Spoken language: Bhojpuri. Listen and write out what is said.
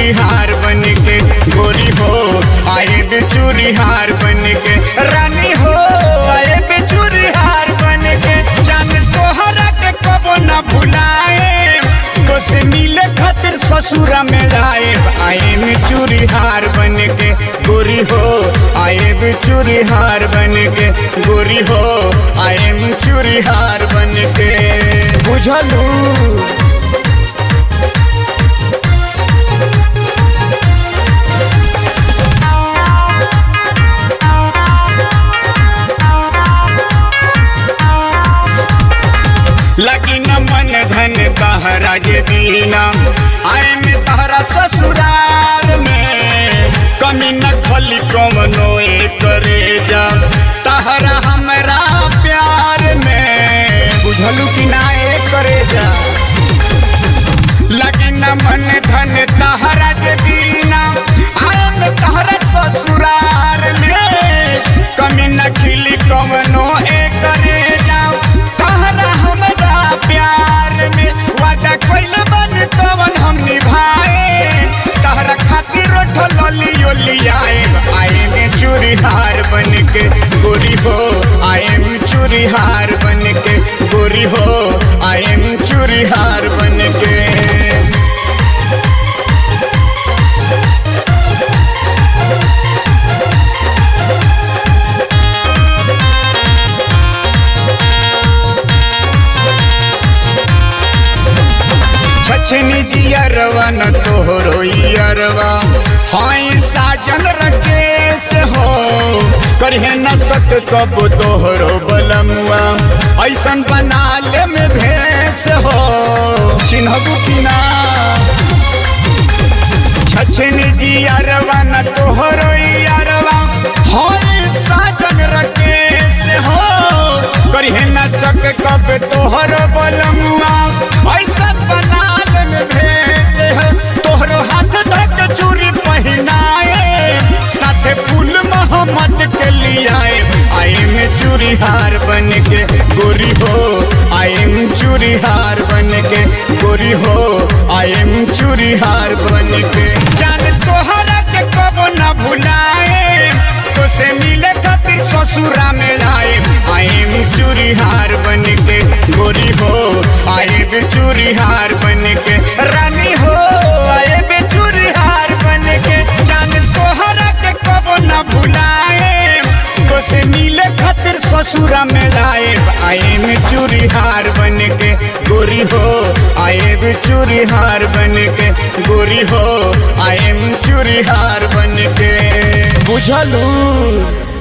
चूड़ी हार बन के गोरी हो आए बेचूरी हार बन के रानी हो आए बेचूरी हार बन के जान तोहरा के कबो न भुलाए तो से मिले खातिर ससुरा में आए में चूड़ी हार बन के गोरी हो आए बेचूरी हार बन के गोरी हो आए में चूड़ी हार बन के बुझलू। लगी न मन धन तहरा जे दीना आए में तहरा ससुराल में कमी न खली कमनो करे जा तहरा हमरा प्यार में बुझलू कि ना करे जा। लगी न मन धन तहरा जे दीना आए में तहरा ससुराल में कमी न खिली कमनो करे जा तहरा हमरा प्यार में वादा कोइल बन तवन हम निभाए तहरा खातिर ललियो आए में चूड़ी हार बन के गोरी हो आए में चूड़ी हार बन के गोरी हो आए में चूड़ी हार बन के। छछनी दियरवा न तोहरो यारवा हाई साजन रकेश हो करहे न सक कब तोहरो बलमुआ ऐसन बनाले में भेस हो चिन्हबू कि ना। छछनी दियरवा न तोहरो यारवा हाई साजन रकेश हो करहे न सक कब तोहरो बलमुआ ऐसन बना तोहरो हाथ धक चूड़ी पहनाए साथे फूल मोहम्मद के लिए आए में चूड़ी हार बन के गोरी हो आए में चूड़ी हार बन के गोरी हो आए में चूड़ी हार बन के जान तोहरा के कबो न भुलाए तो से मिले खातिर ससुरा में आए में चूड़ी हार बन के गोरी हो आए बेचूरी हार बन के रानी हो आए बेचूरी हार बन के जान तोहरा के कबो न भुलाए तो से मिले खातिर ससुरा में आए में चूड़ी हार बन के गोरी हो आए बेचूरी हार बन के गोरी हो आए में चूड़ी हार बन के बुझलू।